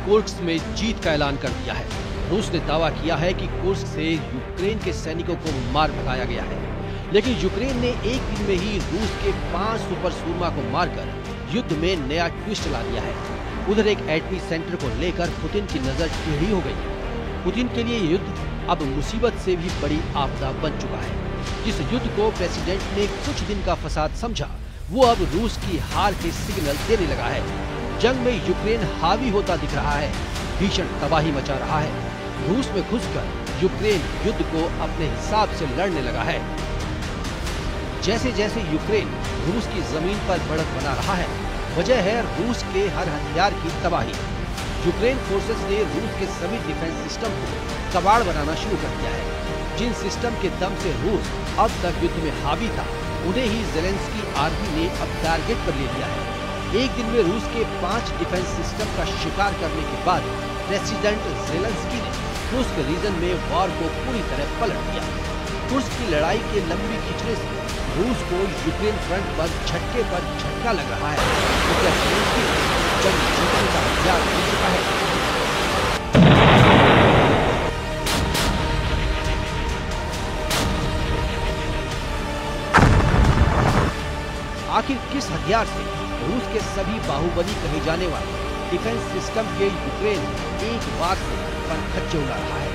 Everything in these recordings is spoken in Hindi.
कुर्स्क में जीत का ऐलान कर दिया है। रूस ने दावा किया है कि कुर्स्क से यूक्रेन के सैनिकों को मार भगाया गया है, लेकिन यूक्रेन ने एक दिन में ही रूस के 5 सुपर सूरमा को मारकर युद्ध में नया ट्विस्ट ला दिया है। उधर एक एटमी सेंटर को लेकर पुतिन की नजर टेढ़ी हो गई है। पुतिन के लिए युद्ध अब मुसीबत से भी बड़ी आपदा बन चुका है। जिस युद्ध को प्रेसिडेंट ने कुछ दिन का फसाद समझा, वो अब रूस की हार के सिग्नल देने लगा है। जंग में यूक्रेन हावी होता दिख रहा है, भीषण तबाही मचा रहा है। रूस में घुसकर यूक्रेन युद्ध को अपने हिसाब से लड़ने लगा है। जैसे जैसे यूक्रेन रूस की जमीन पर बढ़त बना रहा है, वजह है रूस के हर हथियार की तबाही। यूक्रेन फोर्सेस ने रूस के सभी डिफेंस सिस्टम को कबाड़ बनाना शुरू कर दिया है। जिन सिस्टम के दम से रूस अब तक युद्ध में हावी था, उन्हें ही ज़ेलेंस्की आर्मी ने अब टारगेट पर ले लिया है। एक दिन में रूस के 5 डिफेंस सिस्टम का शिकार करने के बाद प्रेसिडेंट ज़ेलेंस्की ने कुर्स्क रीजन में वॉर को पूरी तरह पलट दिया। कुर्स्क की लड़ाई के लंबी खिंचने से रूस को यूक्रेन फ्रंट पर झटके पर झटका लग रहा है। तो क्या ज़ेलेंस्की जंग जीतने का हथियार बन चुका है? आखिर किस हथियार से रूस के सभी बाहुबली कहे जाने वाले डिफेंस सिस्टम के यूक्रेन एक बार से पनखच्चे उड़ा रहा है?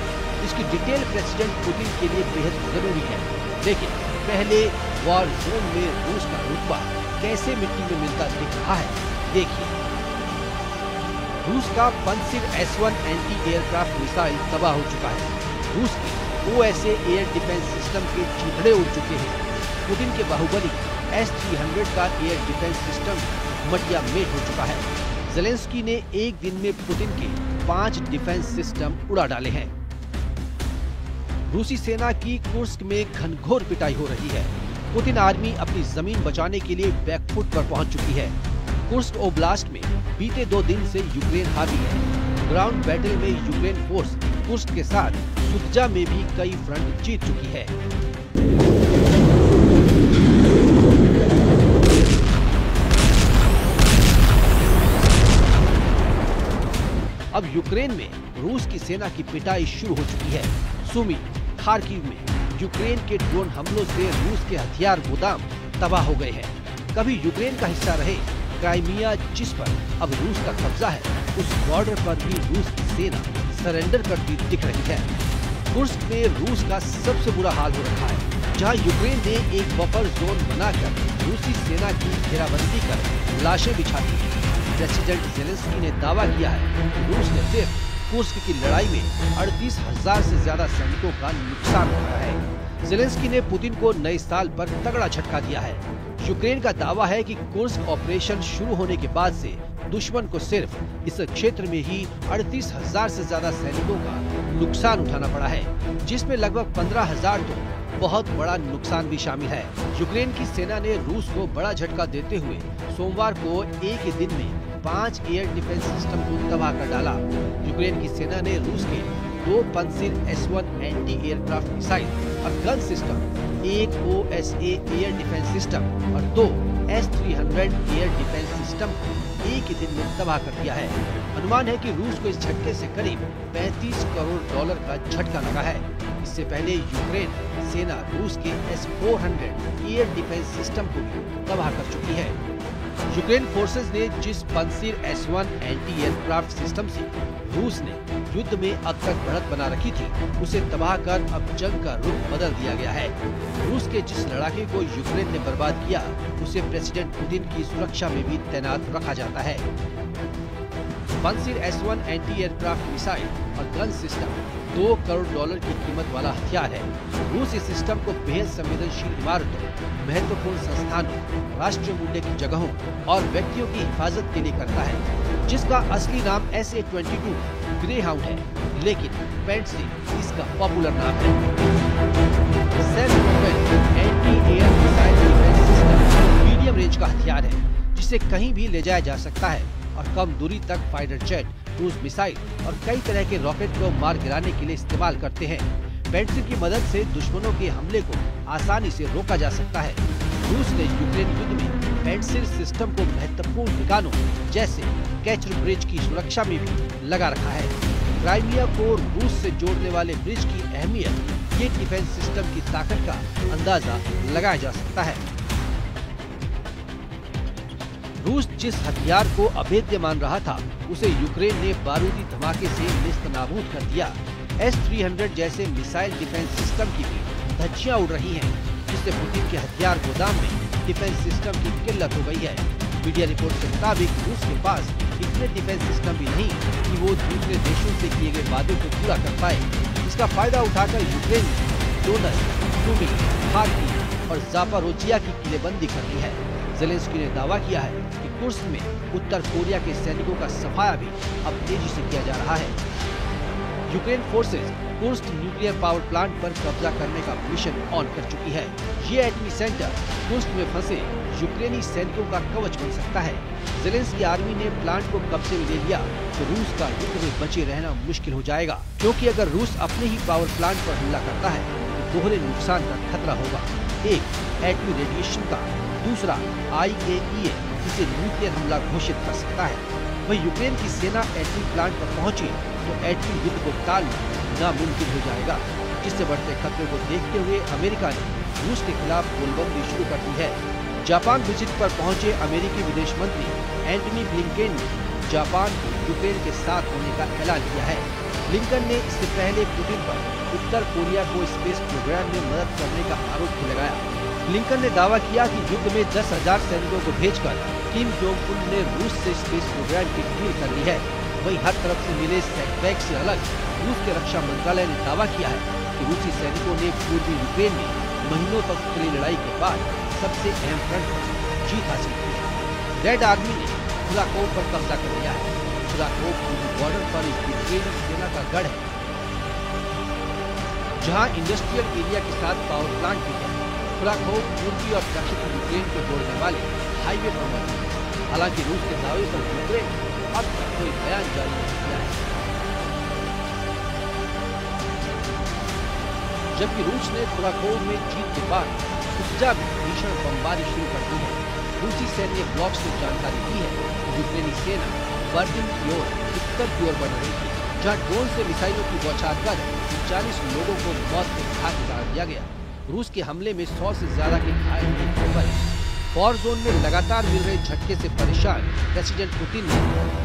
इसकी डिटेल प्रेसिडेंट पुतिन के लिए बेहद जरूरी है। लेकिन पहले वॉर जोन में रूस का रुतबा कैसे मिट्टी में मिलता दिख रहा है, देखिए। रूस का पंसिर S-1 एंटी एयरक्राफ्ट मिसाइल तबाह हो चुका है। रूस के OSA एयर डिफेंस सिस्टम के चीथड़े उड़ चुके हैं। पुतिन के बाहुबली S-300 का एयर डिफेंस सिस्टम मटिया मेट हो चुका है। ज़ेलेंस्की ने एक दिन में पुतिन के 5 डिफेंस सिस्टम उड़ा डाले हैं। रूसी सेना की कुर्स्क में घनघोर पिटाई हो रही है। पुतिन आर्मी अपनी जमीन बचाने के लिए बैकफुट पर पहुंच चुकी है। कुर्स्क ओब्लास्ट में बीते 2 दिन से यूक्रेन हावी है। ग्राउंड बैटल में यूक्रेन फोर्स कुर्स्क के साथ सुत्जा में भी कई फ्रंट जीत चुकी है। अब यूक्रेन में रूस की सेना की पिटाई शुरू हो चुकी है। सुमी, खार्किव में यूक्रेन के ड्रोन हमलों से रूस के हथियार गोदाम तबाह हो गए हैं। कभी यूक्रेन का हिस्सा रहे क्राइमिया, जिस पर अब रूस का कब्जा है, उस बॉर्डर पर भी रूस की सेना सरेंडर करती दिख रही है। कुर्स्क में रूस का सबसे बुरा हाल हो रखा है, जहां यूक्रेन ने एक बफर जोन बनाकर रूसी सेना की घेराबंदी कर लाशें बिछाती है। प्रेसिडेंट ज़ेलेंस्की ने दावा किया है कि रूस ने सिर्फ कुर्स्क की लड़ाई में 38,000 से ज्यादा सैनिकों का नुकसान किया है। ज़ेलेंस्की ने पुतिन को नए साल पर तगड़ा झटका दिया है। यूक्रेन का दावा है कि कुर्स्क ऑपरेशन शुरू होने के बाद से दुश्मन को सिर्फ इस क्षेत्र में ही 38,000 से ज्यादा सैनिकों का नुकसान उठाना पड़ा है, जिसमें लगभग 15,000 तो बहुत बड़ा नुकसान भी शामिल है। यूक्रेन की सेना ने रूस को बड़ा झटका देते हुए सोमवार को एक दिन में 5 एयर डिफेंस सिस्टम को तबाह कर डाला। यूक्रेन की सेना ने रूस के 2 पंसिर S-1 एंटी एयरक्राफ्ट मिसाइल और gun system, 1 OSA air defence system और 2 S-300 एयर डिफेंस सिस्टम को एक ही दिन में तबाह कर दिया है। अनुमान है कि रूस को इस झटके से करीब $35 करोड़ का झटका लगा है। इससे पहले यूक्रेन सेना रूस के S-400 एयर डिफेंस सिस्टम को भी तबाह कर चुकी है। यूक्रेन फोर्सेस ने जिस पंसिर S-1 एंटी एयरक्राफ्ट सिस्टम से रूस ने युद्ध में अब तक बढ़त बना रखी थी, उसे तबाह कर अब जंग का रुख बदल दिया गया है। रूस के जिस लड़ाके को यूक्रेन ने बर्बाद किया, उसे प्रेसिडेंट पुतिन की सुरक्षा में भी तैनात रखा जाता है। पंसिर S-1 एंटी एयरक्राफ्ट मिसाइल और गन सिस्टम $2 करोड़ की कीमत वाला हथियार है। रूस इस सिस्टम को बेहद संवेदनशील इमारतों, महत्वपूर्ण संस्थानों, राष्ट्रीय मूल्य की जगहों और व्यक्तियों की हिफाजत के लिए करता है, जिसका असली नाम SA-22 ग्रेहाउंड है, लेकिन पेंट से इसका पॉपुलर नाम है। Self propelled anti air missile defence system medium range का हथियार है, जिसे कहीं भी ले जाया जा सकता है और कम दूरी तक फाइटर जेट, क्रूज मिसाइल और कई तरह के रॉकेट को मार गिराने के लिए इस्तेमाल करते हैं। पेंसिल की मदद से दुश्मनों के हमले को आसानी से रोका जा सकता है। रूस ने यूक्रेन युद्ध में पेंसिल सिस्टम को महत्वपूर्ण ठिकानों जैसे कैचर ब्रिज की सुरक्षा में भी लगा रखा है। क्राइमिया को रूस से जोड़ने वाले ब्रिज की अहमियत, ये डिफेंस सिस्टम की ताकत का अंदाजा लगाया जा सकता है। रूस जिस हथियार को अभेद्य मान रहा था, उसे यूक्रेन ने बारूदी धमाके से नेस्तनाबूद कर दिया। S-300 जैसे मिसाइल डिफेंस सिस्टम की भी धज्जियां उड़ रही हैं, जिससे पुतिन के हथियार गोदाम में डिफेंस सिस्टम की किल्लत हो गई है। मीडिया रिपोर्ट के मुताबिक रूस के पास इतने डिफेंस सिस्टम भी नहीं कि वो दूसरे देशों से किए गए वादों को पूरा कर पाए। इसका फायदा उठाकर यूक्रेन ने डोनेत्स्क, सुमी, खार्किव और जापोरिजिया की किलेबंदी कर दी है। ज़ेलेंस्की ने दावा किया है कि कुर्स्क में उत्तर कोरिया के सैनिकों का सफाया भी अब तेजी से किया जा रहा है। Ukraine forces Kursk nuclear power plant पर कब्जा करने का मिशन ऑन कर चुकी है। ये एटमी सेंटर कुर्स्क में फंसे यूक्रेनी सैनिकों का कवच बन सकता है। ज़ेलेंस्की आर्मी ने प्लांट को कब्जे में ले लिया तो रूस का युद्ध में बचे रहना मुश्किल हो जाएगा, क्योंकि अगर रूस अपने ही पावर प्लांट पर हमला करता है तो दोहरे नुकसान का खतरा होगा। एक एटमी रेडिएशन का, दूसरा IAEA इसे न्यूक्लियर हमला घोषित कर सकता है। वही यूक्रेन की सेना एटमी प्लांट पर पहुंची तो एटमी युद्ध को टालना नामुमकिन हो जाएगा, जिससे बढ़ते खतरे को देखते हुए अमेरिका ने रूस के खिलाफ गोलबंदी शुरू कर दी है। जापान विजिट पर पहुंचे अमेरिकी विदेश मंत्री एंटनी ब्लिंकेन ने जापान को यूक्रेन के साथ होने का ऐलान किया है। ब्लिंकन ने इससे पहले पुतिन पर उत्तर कोरिया को स्पेस प्रोग्राम में मदद करने का आरोप भी लगाया। ब्लिंकन ने दावा किया कि युद्ध में 10,000 सैनिकों को भेजकर किम जोंग उन ने रूस से स्पेस प्रोग्राम की डील कर ली है। वहीं हर तरफ से मिले सेटबैक से अलग रूस के रक्षा मंत्रालय ने दावा किया है कि रूसी सैनिकों ने पूर्वी यूक्रेन में महीनों तक चली लड़ाई के बाद सबसे अहम फ्रंट पर जीत हासिल की है। रेड आर्मी ने खुराकोव पर कब्जा कर लिया है। खुराकोव पूर्वी बॉर्डर पर यूक्रेनी सेना का गढ़ है, जहां इंडस्ट्रियल एरिया के साथ पावर प्लांट भी है। खुराकोव पूर्वी और दक्षिण यूक्रेन को जोड़ने वाले हाईवे पर मौजूद है। हालांकि रूस के दावे पर यूक्रेन अब तक कोई बयान जारी नहीं किया है। जबकि रूस ने खुराकोव में जीत के बाद सुत्जा में भीषण बमबारी शुरू कर दी है। रूसी सैन्य ब्लॉक्स ने जानकारी दी है कि यूक्रेनी सेना बर्लिन की ओर उत्तर की ओर बढ़ रही थी, जहां ड्रोन से मिसाइलों की बौछार कर 40 लोगों को मौत के घाट उतार दिया गया। रूस के हमले में 100 से ज्यादा के घायल होने की खबर है। वॉर जोन में लगातार मिल रहे झटके से परेशान प्रेसिडेंट पुतिन ने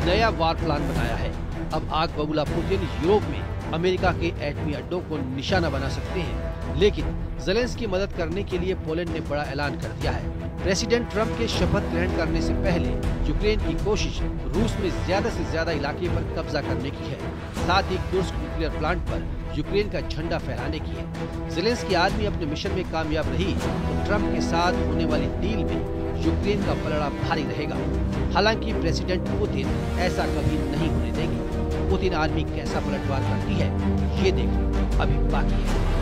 नया वार प्लान बनाया है। अब आग बबूला पुतिन यूरोप में अमेरिका के एटमी अड्डों को निशाना बना सकते हैं, लेकिन ज़ेलेंस्की की मदद करने के लिए पोलैंड ने बड़ा ऐलान कर दिया है। प्रेसिडेंट ट्रंप के शपथ ग्रहण करने से पहले यूक्रेन की कोशिश रूस में ज्यादा से ज्यादा इलाके पर कब्जा करने की है, साथ ही कुर्स्क न्यूक्लियर प्लांट पर यूक्रेन का झंडा फहराने की है। ज़ेलेंस्की आर्मी अपने मिशन में कामयाब रही तो ट्रंप के साथ होने वाली डील में यूक्रेन का पलड़ा भारी रहेगा। हालांकि प्रेसिडेंट पुतिन ऐसा कभी नहीं होने देंगे। पुतिन आर्मी कैसा पलटवार करती है, ये देखना अभी बाकी है।